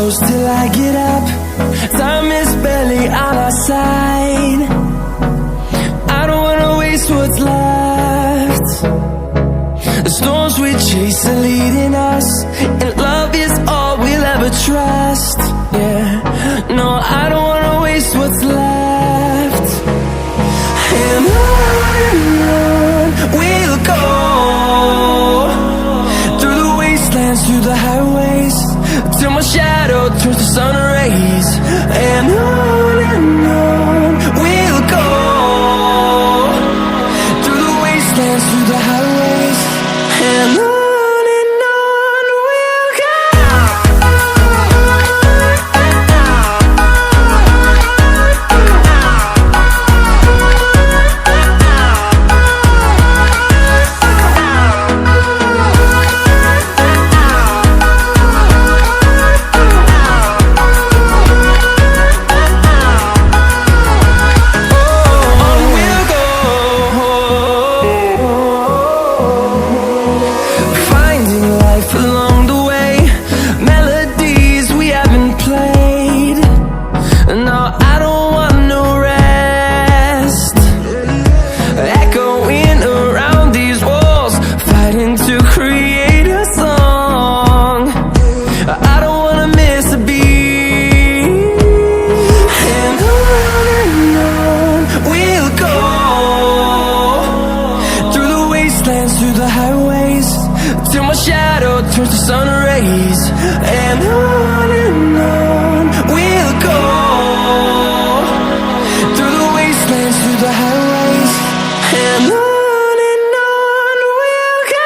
close till I get up. Time is barely on our side. I don't wanna waste what's left. The storms we chase are leading us, and love is all we'll ever trust. Yeah, no, I don't wanna waste what's left. And on we'll go, through the wastelands, through the highways, till my shadow turns to sun rays. And on we'll go, through the wastelands, through the highways, and on we'll go. Through the highways, till my shadow turns to sun rays. And on we'll go, through the wastelands, through the highways, and on we'll go.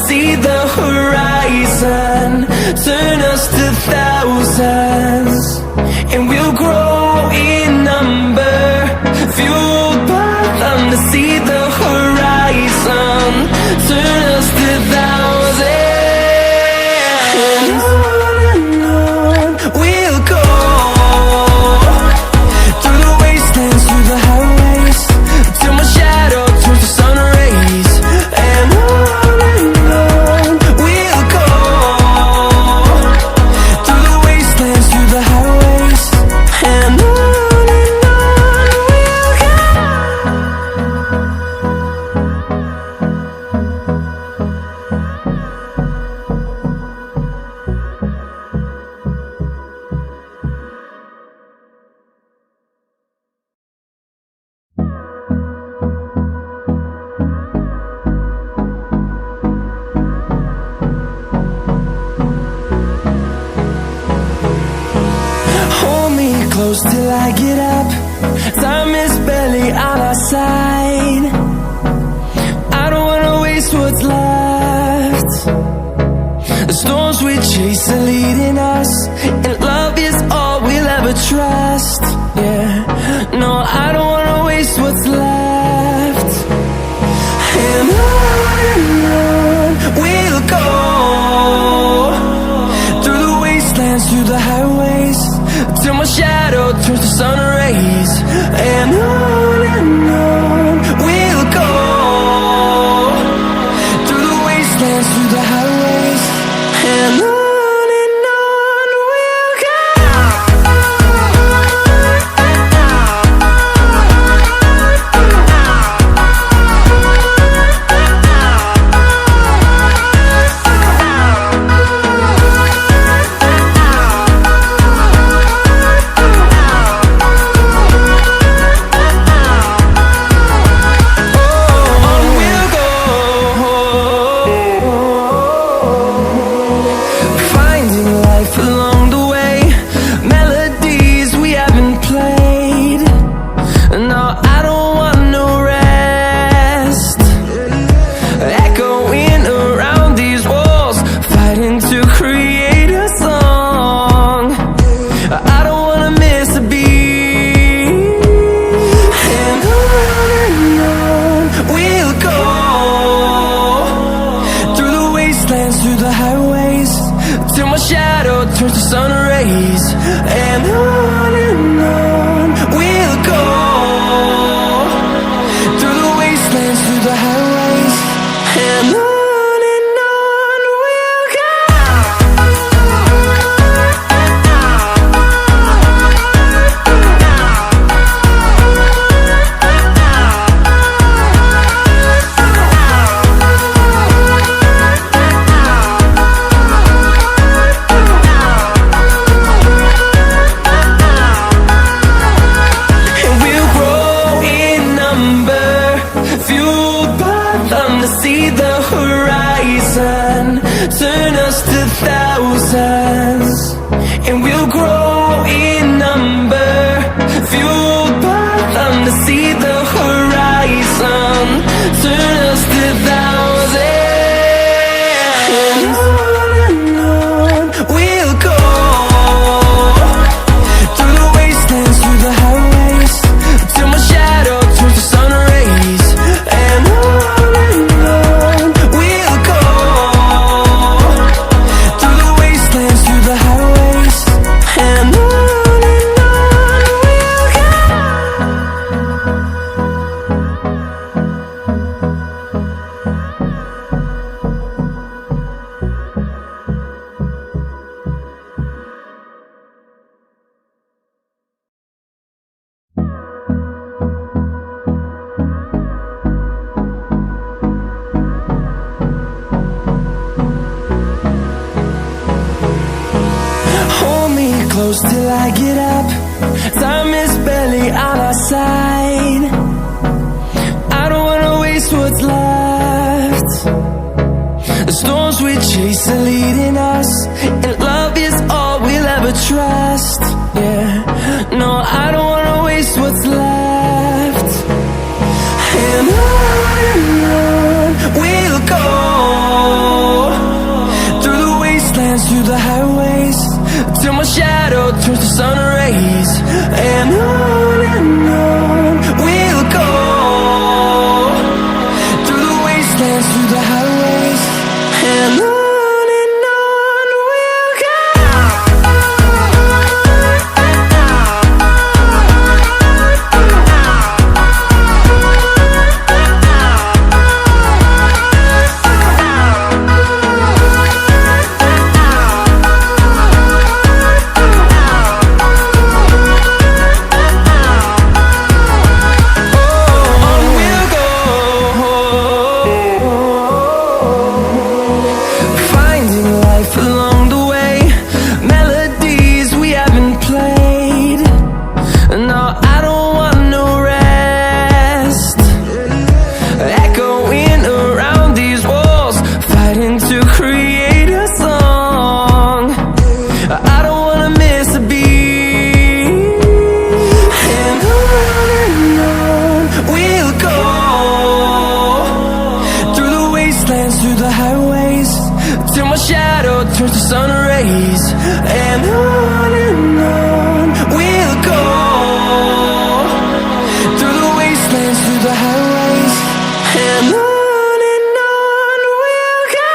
See the horizon turn us to thousands, and we'll grow in number, fueled by them. To see the horizon turn us to thousands, and on we'll go, through the wastelands, through the highways, till my shadow turns to sun rays. And close till I get up. Time is barely on our side. I don't wanna waste what's left. The storms we chase are leading us, and love is all we'll ever trust. Yeah, no, I don't wanna waste what's left. And on we'll go, through the wastelands, through the highways, till my shadow turns to sun rays. And on we'll go, through the wastelands, through the highways, and on we'll go. rays. And on we'll go, through the wastelands, through the highways. And on we'll go. See the horizon, turn us to thousands, and we'll grow in number, fueled by them. To see the horizon, turn us to thousands, and on we'll go, through the wastelands, through the highways, till my shadow turns to sun rays. And close till I get up. Time is barely on our side. I don't wanna waste what's left. The storms we chase are leading us, and love is all we'll ever trust. Yeah, no, I don't wanna waste what's left. And on we'll go, through the wastelands, through the highways, till my shadow turns to sun rays. And on we'll go, through the wastelands, through the highways. And on we'll go. Through the highways, till my shadow turns to sun rays. And on we'll go, through the wastelands, through the highways. And on we'll go.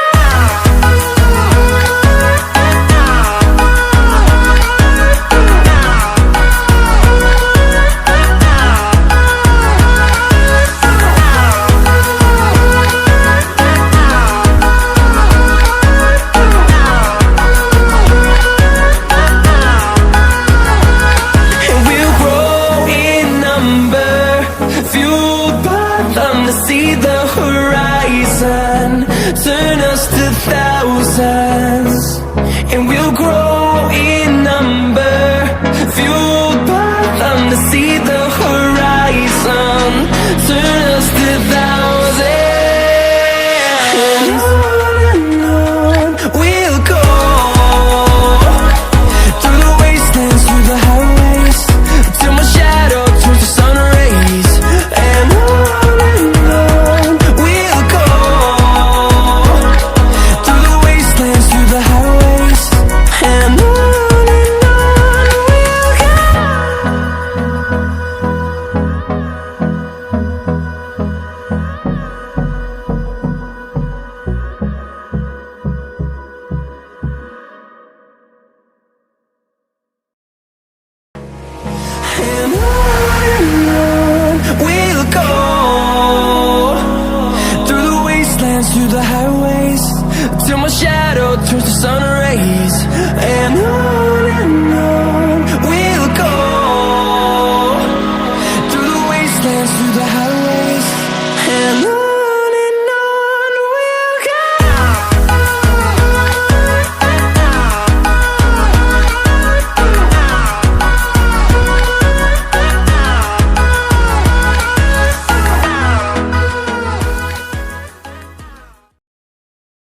See the horizon, turn us to thousands.